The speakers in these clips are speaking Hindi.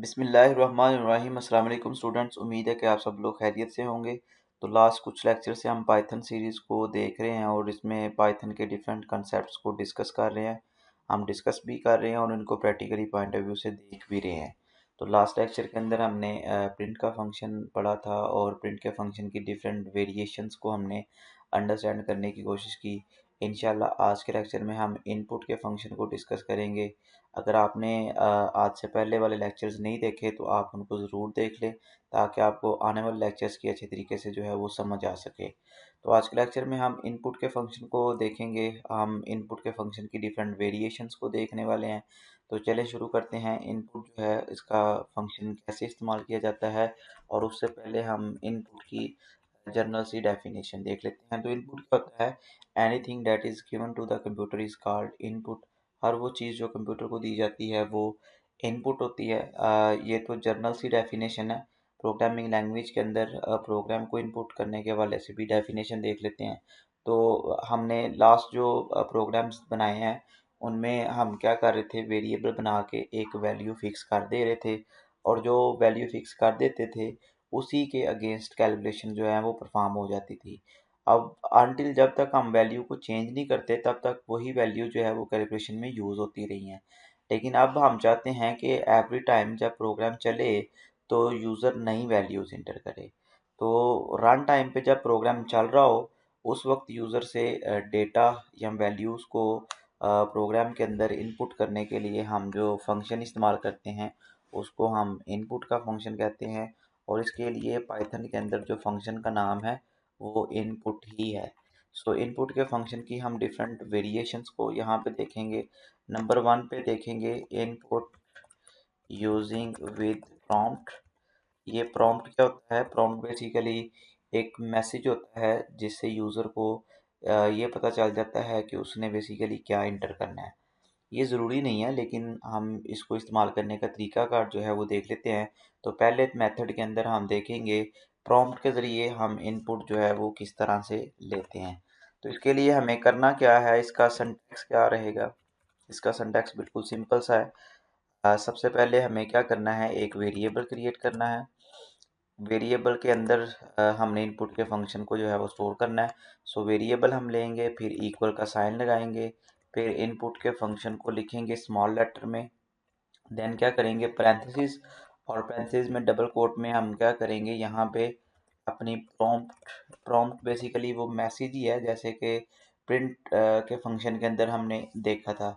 बिस्मिल्लाहिर्रहमानिर्रहीम। अस्सलाम वालेकुम स्टूडेंट्स, उम्मीद है कि आप सब लोग खैरियत से होंगे। तो लास्ट कुछ लेक्चर से हम पाइथन सीरीज़ को देख रहे हैं और इसमें पाइथन के डिफरेंट कंसेप्ट्स को डिस्कस कर रहे हैं। हम डिस्कस भी कर रहे हैं और उनको प्रैक्टिकली पॉइंट ऑफ व्यू से देख भी रहे हैं। तो लास्ट लेक्चर के अंदर हमने प्रिंट का फंक्शन पढ़ा था और प्रिंट के फंक्शन की डिफरेंट वेरिएशंस को हमने अंडरस्टैंड करने की कोशिश की। इंशाल्लाह आज के लेक्चर में हम इनपुट के फंक्शन को डिस्कस करेंगे। अगर आपने आज से पहले वाले लेक्चर्स नहीं देखे तो आप उनको ज़रूर देख लें ताकि आपको आने वाले लेक्चर्स की अच्छे तरीके से जो है वो समझ आ सके। तो आज के लेक्चर में हम इनपुट के फंक्शन को देखेंगे। हम इनपुट के फंक्शन की डिफरेंट वेरिएशंस को देखने वाले हैं। तो चलिए शुरू करते हैं। इनपुट जो है इसका फंक्शन कैसे इस्तेमाल किया जाता है और उससे पहले हम इनपुट की जनरल सी डेफिनेशन देख लेते हैं। तो इनपुट क्या होता है? Anything that is given to the computer is called input. हर वो चीज़ जो कंप्यूटर को दी जाती है वो इनपुट होती है। ये तो जनरल सी डेफिनेशन है। प्रोग्रामिंग लैंग्वेज के अंदर प्रोग्राम को इनपुट करने के हवाले से भी डेफिनेशन देख लेते हैं। तो हमने लास्ट जो प्रोग्राम्स बनाए हैं उनमें हम क्या कर रहे थे, वेरिएबल बना के एक वैल्यू फिक्स कर दे रहे थे और जो वैल्यू फिक्स कर देते थे उसी के अगेंस्ट कैलकुलेशन जो है वो परफॉर्म हो जाती थी। अब अनटिल जब तक हम वैल्यू को चेंज नहीं करते तब तक वही वैल्यू जो है वो कैलकुलेशन में यूज़ होती रही हैं। लेकिन अब हम चाहते हैं कि एवरी टाइम जब प्रोग्राम चले तो यूज़र नई वैल्यूज़ इंटर करे। तो रन टाइम पे जब प्रोग्राम चल रहा हो उस वक्त यूज़र से डेटा या वैल्यूज़ को प्रोग्राम के अंदर इनपुट करने के लिए हम जो फंक्शन इस्तेमाल करते हैं उसको हम इनपुट का फंक्शन कहते हैं। और इसके लिए पाइथन के अंदर जो फंक्शन का नाम है वो इनपुट ही है। सो इनपुट के फंक्शन की हम डिफरेंट वेरिएशंस को यहाँ पे देखेंगे। नंबर वन पे देखेंगे इनपुट यूजिंग विद प्रॉम्प्ट। ये प्रॉम्प्ट क्या होता है? प्रॉम्प्ट बेसिकली एक मैसेज होता है जिससे यूज़र को ये पता चल जाता है कि उसने बेसिकली क्या इंटर करना है। ये ज़रूरी नहीं है लेकिन हम इसको इस्तेमाल करने का तरीकाकार जो है वो देख लेते हैं। तो पहले मेथड के अंदर हम देखेंगे प्रॉम्प्ट के ज़रिए हम इनपुट जो है वो किस तरह से लेते हैं। तो इसके लिए हमें करना क्या है, इसका सिंटैक्स क्या रहेगा? इसका सिंटैक्स बिल्कुल सिंपल सा है। सबसे पहले हमें क्या करना है, एक वेरिएबल क्रिएट करना है। वेरिएबल के अंदर हमने इनपुट के फंक्शन को जो है वो स्टोर करना है। सो वेरिएबल हम लेंगे, फिर इक्वल का साइन लगाएंगे, फिर इनपुट के फंक्शन को लिखेंगे स्मॉल लेटर में। देन क्या करेंगे, पैरेंथेसिस, और पैरेंथेसिस में डबल कोट में हम क्या करेंगे यहाँ पे अपनी प्रॉम्प्ट। प्रॉम्प्ट बेसिकली वो मैसेज ही है जैसे कि प्रिंट के फंक्शन के अंदर हमने देखा था।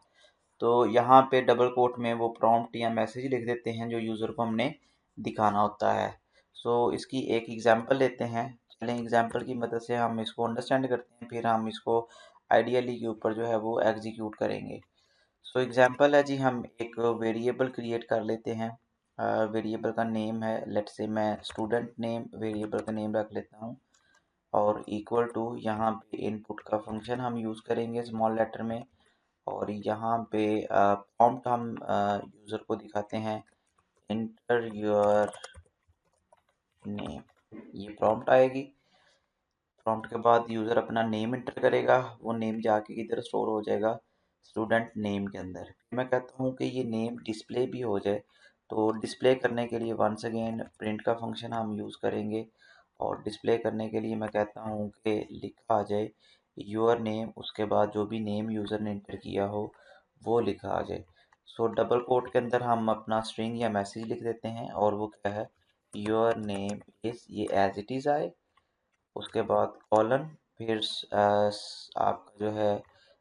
तो यहाँ पे डबल कोट में वो प्रॉम्प्ट या मैसेज लिख देते हैं जो यूज़र को हमने दिखाना होता है। सो इसकी एक एग्जांपल लेते हैं। चलें एग्जांपल की मदद से हम इसको अंडरस्टैंड करते हैं, फिर हम इसको आइडियली के ऊपर जो है वो एग्जीक्यूट करेंगे। सो एग्जांपल है जी, हम एक वेरिएबल क्रिएट कर लेते हैं। वेरिएबल का नेम है, लेट्स से मैं स्टूडेंट नेम वेरिएबल का नेम रख लेता हूँ और इक्वल टू यहाँ पे इनपुट का फंक्शन हम यूज़ करेंगे स्मॉल लेटर में। और यहाँ पे प्रॉम्प्ट हम यूज़र को दिखाते हैं, इंटर योर नेम। ये प्रॉम्प्ट आएगी। प्रॉम्प्ट के बाद यूज़र अपना नेम इंटर करेगा, वो नेम जाके किधर स्टोर हो जाएगा, स्टूडेंट नेम के अंदर। मैं कहता हूँ कि ये नेम डिस्प्ले भी हो जाए। तो डिस्प्ले करने के लिए वंस अगेन प्रिंट का फंक्शन हम यूज़ करेंगे और डिस्प्ले करने के लिए मैं कहता हूँ कि लिखा आ जाए योर नेम, उसके बाद जो भी नेम यूज़र ने इंटर किया हो वो लिखा आ जाए। सो डबल कोट के अंदर हम अपना स्ट्रिंग या मैसेज लिख देते हैं और वो क्या है, योर नेम इज़, ये एज इट इज़ आए। उसके बाद कॉलन, फिर आपका जो है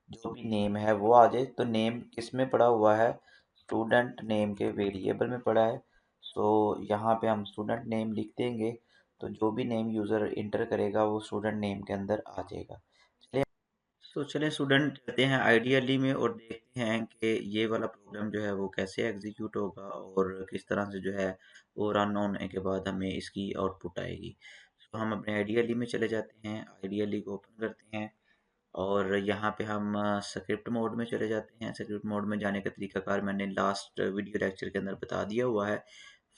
जो भी नेम है वो आ जाए। तो नेम किस में पड़ा हुआ है, स्टूडेंट नेम के वेरिएबल में पड़ा है। सो यहाँ पे हम स्टूडेंट नेम लिख देंगे तो जो भी नेम यूज़र इंटर करेगा वो स्टूडेंट नेम के अंदर आ जाएगा। चलिए, तो चलिए स्टूडेंट चलते हैं आइडियली में और देखते हैं कि ये वाला प्रोग्राम जो है वो कैसे एग्जीक्यूट होगा और किस तरह से जो है वो रन होने के बाद हमें इसकी आउटपुट आएगी। तो हम अपने आइडियली में चले जाते हैं, आइडियली को ओपन करते हैं और यहाँ पे हम स्क्रिप्ट मोड में चले जाते हैं। स्क्रिप्ट मोड में जाने का तरीकाकार मैंने लास्ट वीडियो लेक्चर के अंदर बता दिया हुआ है।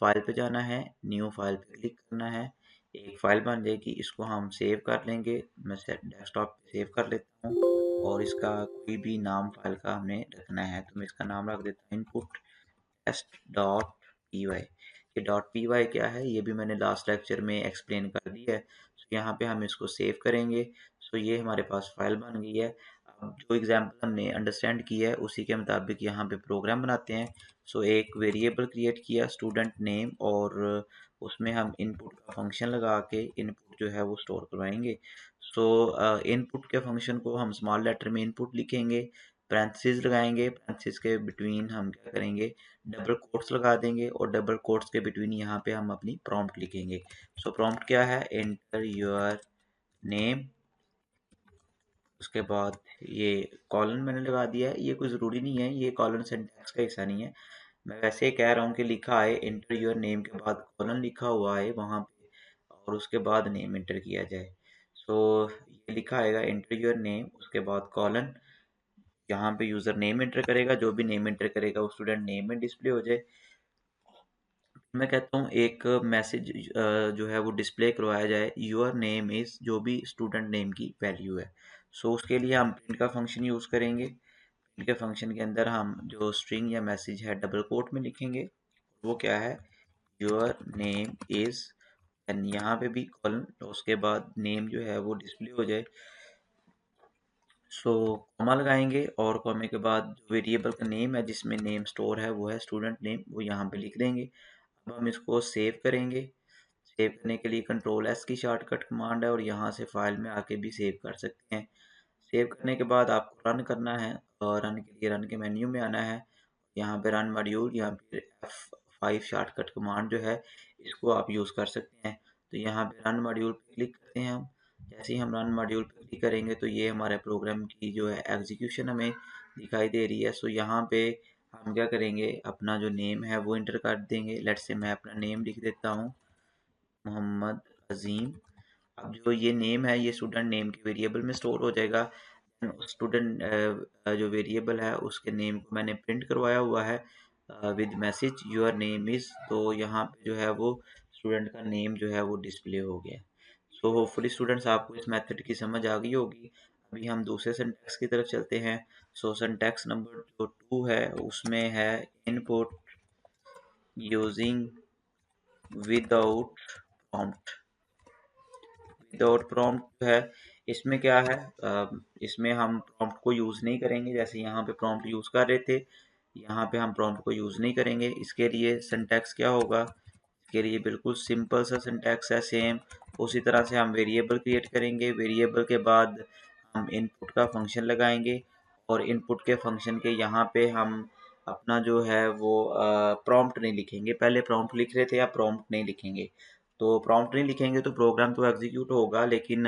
फाइल पे जाना है, न्यू फाइल पे क्लिक करना है, एक फाइल बन जाएगी, इसको हम सेव कर लेंगे। मैं डेस्कटॉप पे सेव कर लेता हूँ और इसका कोई भी नाम फाइल का हमने रखना है, तो मैं इसका नाम रख देता हूँ इनपुट टेस्ट डॉट py। ये डॉट पी वाई क्या है ये भी मैंने लास्ट लेक्चर में एक्सप्लेन कर दिया है। तो यहाँ पे हम इसको सेव करेंगे। सो ये हमारे पास फाइल बन गई है। अब जो एग्जाम्पल हमने अंडरस्टैंड किया है उसी के मुताबिक यहाँ पे प्रोग्राम बनाते हैं। सो एक वेरिएबल क्रिएट किया स्टूडेंट नेम, और उसमें हम इनपुट का फंक्शन लगा के इनपुट जो है वो स्टोर करवाएंगे। सो इनपुट के फंक्शन को हम स्मॉल लेटर में इनपुट लिखेंगे, पैरेंथेसिस लगाएंगे, पैरेंथेसिस के बिटवीन हम क्या करेंगे, डबल कोट्स लगा देंगे, और डबल कोट्स के बिटवीन यहाँ पे हम अपनी प्रॉम्प्ट लिखेंगे। सो प्रॉम्प्ट क्या है, एंटर योर नेम, उसके बाद ये कॉलन मैंने लगा दिया है। ये कोई ज़रूरी नहीं है, ये कॉलन सिंटैक्स का हिस्सा नहीं है, मैं वैसे ही कह रहा हूँ कि लिखा है एंटर योर नेम के बाद कॉलन लिखा हुआ है वहाँ पे, और उसके बाद नेम एंटर किया जाए। सो ये लिखा आएगा एंटर योर नेम, उसके बाद कॉलन, यहाँ पे यूज़र नेम एंटर करेगा, जो भी नेम एंटर करेगा वो स्टूडेंट नेम में डिस्प्ले हो जाए। मैं कहता हूँ एक मैसेज जो है वो डिस्प्ले करवाया जाए, योर नेम इज़, जो भी स्टूडेंट नेम की वैल्यू है। सो उसके लिए हम प्रिंट का फंक्शन यूज़ करेंगे। प्रिंट के फंक्शन के अंदर हम जो स्ट्रिंग या मैसेज है डबल कोट में लिखेंगे, वो क्या है, योर नेम इज़, एंड यहाँ पे भी कॉलन, उसके बाद नेम जो है वो डिस्प्ले हो जाए। सो कॉमा लगाएंगे, और कॉमे के बाद जो वेरिएबल का नेम है जिसमें नेम स्टोर है वो है स्टूडेंट नेम, वो यहाँ पे लिख देंगे। अब हम इसको सेव करेंगे। सेव करने के लिए कंट्रोल एस की शॉर्टकट कमांड है, और यहाँ से फाइल में आके भी सेव कर सकते हैं। सेव करने के बाद आपको रन करना है, और रन के लिए रन के मेन्यू में आना है, यहाँ पे रन मॉड्यूल, यहाँ पे F5 शॉर्टकट कमांड जो है इसको आप यूज़ कर सकते हैं। तो यहाँ पे रन मॉड्यूल पे क्लिक करते हैं हम। जैसे ही हम रन मॉड्यूल पे क्लिक करेंगे तो ये हमारे प्रोग्राम की जो है एग्जीक्यूशन हमें दिखाई दे रही है। सो यहाँ पे हम क्या करेंगे, अपना जो नेम है वो इंटर कर देंगे। लेट्स से मैं अपना नेम लिख देता हूँ, मोहम्मद अजीम। अब जो ये नेम है ये स्टूडेंट नेम के वेरिएबल में स्टोर हो जाएगा। स्टूडेंट जो वेरिएबल है उसके नेम को मैंने प्रिंट करवाया हुआ है with message your name is, तो यहाँ पे जो है वो स्टूडेंट का नेम जो है वो डिस्प्ले हो गया। सो होपफुली स्टूडेंट्स आपको इस मेथड की समझ आ गई होगी। अभी हम दूसरे सिंटैक्स की तरफ चलते हैं। सो सिंटैक्स नंबर जो 2 है उसमें है input using without prompt. Without prompt है, इसमें क्या है, इसमें हम प्रॉम्प्ट को यूज़ नहीं करेंगे। जैसे यहाँ पे प्रॉम्प्ट यूज़ कर रहे थे, यहाँ पे हम प्रॉम्प्ट को यूज़ नहीं करेंगे। इसके लिए सिंटैक्स क्या होगा, इसके लिए बिल्कुल सिंपल सा सिंटैक्स है सेम। उसी तरह से हम वेरिएबल क्रिएट करेंगे, वेरिएबल के बाद हम इनपुट का फंक्शन लगाएंगे, और इनपुट के फंक्शन के यहाँ पे हम अपना जो है वो प्रॉम्प्ट नहीं लिखेंगे। पहले प्रॉम्प्ट लिख रहे थे, अब प्रॉम्प्ट नहीं लिखेंगे। तो प्रॉम्प्ट नहीं लिखेंगे तो प्रोग्राम तो एग्जीक्यूट होगा, लेकिन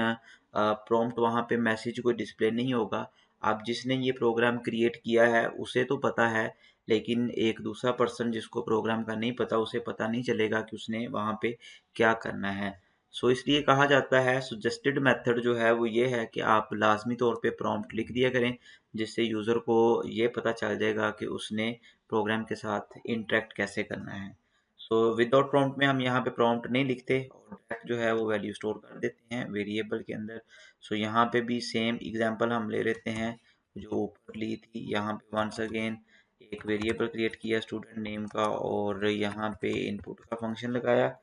प्रॉम्प्ट वहाँ पे मैसेज कोई डिस्प्ले नहीं होगा। अब जिसने ये प्रोग्राम क्रिएट किया है उसे तो पता है, लेकिन एक दूसरा पर्सन जिसको प्रोग्राम का नहीं पता उसे पता नहीं चलेगा कि उसने वहाँ पे क्या करना है। सो इसलिए कहा जाता है सजेस्टेड मेथड जो है वो ये है कि आप लाजमी तौर पे प्रॉम्प्ट लिख दिया करें, जिससे यूज़र को ये पता चल जाएगा कि उसने प्रोग्राम के साथ इंटरेक्ट कैसे करना है। सो विदाउट प्रॉम्प्ट में हम यहाँ पे प्रॉम्प्ट नहीं लिखते, और डायरेक्ट जो है वो वैल्यू स्टोर कर देते हैं वेरिएबल के अंदर। सो यहाँ पे भी सेम एग्जांपल हम ले लेते हैं जो ऊपर ली थी। यहाँ पे वंस अगेन एक वेरिएबल क्रिएट किया स्टूडेंट नेम का, और यहाँ पे इनपुट का फंक्शन लगाया।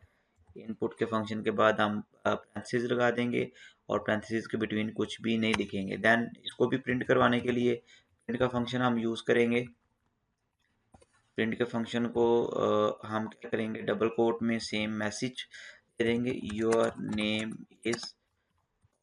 इनपुट के फंक्शन के बाद हम पैरेंथेसिस लगा देंगे, और पैरेंथेसिस के बिटवीन कुछ भी नहीं लिखेंगे। देन इसको भी प्रिंट करवाने के लिए प्रिंट का फंक्शन हम यूज़ करेंगे। प्रिंट के फंक्शन को हम क्या करेंगे, डबल कोट में सेम मैसेज दे देंगे, योर नेम इज़,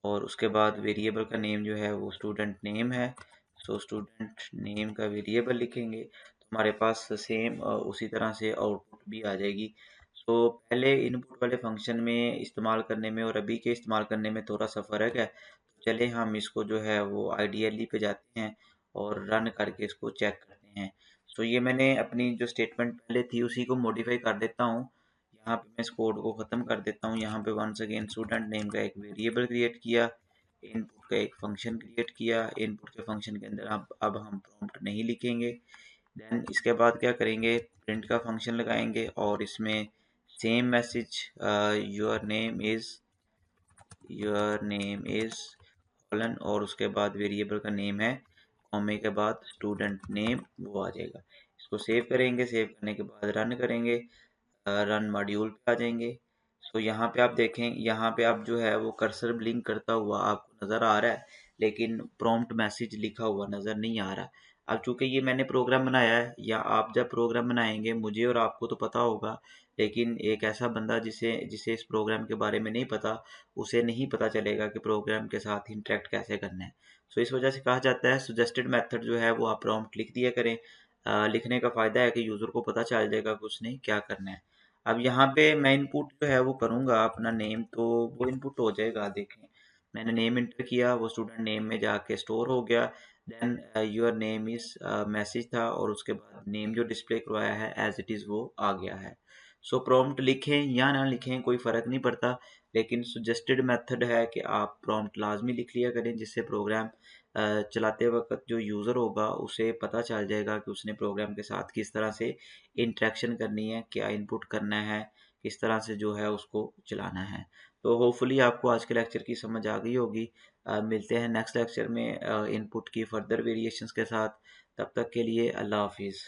और उसके बाद वेरिएबल का नेम जो है वो स्टूडेंट नेम है। सो स्टूडेंट नेम का वेरिएबल लिखेंगे तो हमारे पास सेम उसी तरह से आउटपुट भी आ जाएगी। सो पहले इनपुट वाले फंक्शन में इस्तेमाल करने में और अभी के इस्तेमाल करने में थोड़ा सा फ़र्क है। तो चले हम इसको जो है वो आइडियली पे जाते हैं और रन करके इसको चेक करते हैं। सो ये मैंने अपनी जो स्टेटमेंट पहले थी उसी को मॉडिफाई कर देता हूँ। यहाँ पे मैं इस कोड को ख़त्म कर देता हूँ। यहाँ पे वंस अगेन स्टूडेंट नेम का एक वेरिएबल क्रिएट किया, इनपुट का एक फंक्शन क्रिएट किया। इनपुट के फंक्शन के अंदर अब हम प्रॉम्प्ट नहीं लिखेंगे। देन इसके बाद क्या करेंगे, प्रिंट का फंक्शन लगाएंगे, और इसमें same message your name is colon, और उसके बाद वेरिएबल का नेम है, कॉमे के बाद स्टूडेंट नेम, वो आ जाएगा। इसको सेव करेंगे, सेव करने के बाद रन करेंगे। रन मॉड्यूल पे आ जाएंगे। तो यहाँ पे आप देखें, यहाँ पे आप जो है वो कर्सर ब्लिंक करता हुआ आपको नज़र आ रहा है, लेकिन प्रॉम्प्ट मैसेज लिखा हुआ नज़र नहीं आ रहा। अब चूंकि ये मैंने प्रोग्राम बनाया है, या आप जब प्रोग्राम बनाएंगे मुझे और आपको तो पता होगा, लेकिन एक ऐसा बंदा जिसे जिसे इस प्रोग्राम के बारे में नहीं पता, उसे नहीं पता चलेगा कि प्रोग्राम के साथ इंटरेक्ट कैसे करना है। सो इस वजह से कहा जाता है सजेस्टेड मेथड जो है वो आप प्रॉम्प्ट लिख दिया करें। लिखने का फ़ायदा है कि यूज़र को पता चल जाएगा कि उसने क्या करना है। अब यहाँ पे मैं इनपुट जो है वो करूँगा अपना नेम, तो वो इनपुट हो जाएगा। देखें, मैंने नेम इंटर किया, वो स्टूडेंट नेम में जाके स्टोर हो गया। Then your name is message था, और उसके बाद नेम जो डिस्प्ले करवाया है एज इट इज़ वो आ गया है। सो प्रॉम्प्ट लिखें या ना लिखें कोई फ़र्क नहीं पड़ता, लेकिन सजेस्टेड मेथड है कि आप प्रॉम्प्ट लाजमी लिख लिया करें, जिससे प्रोग्राम चलाते वक्त जो यूज़र होगा उसे पता चल जाएगा कि उसने प्रोग्राम के साथ किस तरह से इंटरेक्शन करनी है, क्या इनपुट करना है, किस तरह से जो है उसको चलाना है। तो होपफुली आपको आज के लेक्चर की समझ आ गई होगी। मिलते हैं नेक्स्ट लेक्चर में इनपुट की फर्दर वेरिएशंस के साथ। तब तक के लिए अल्लाह हाफिज़।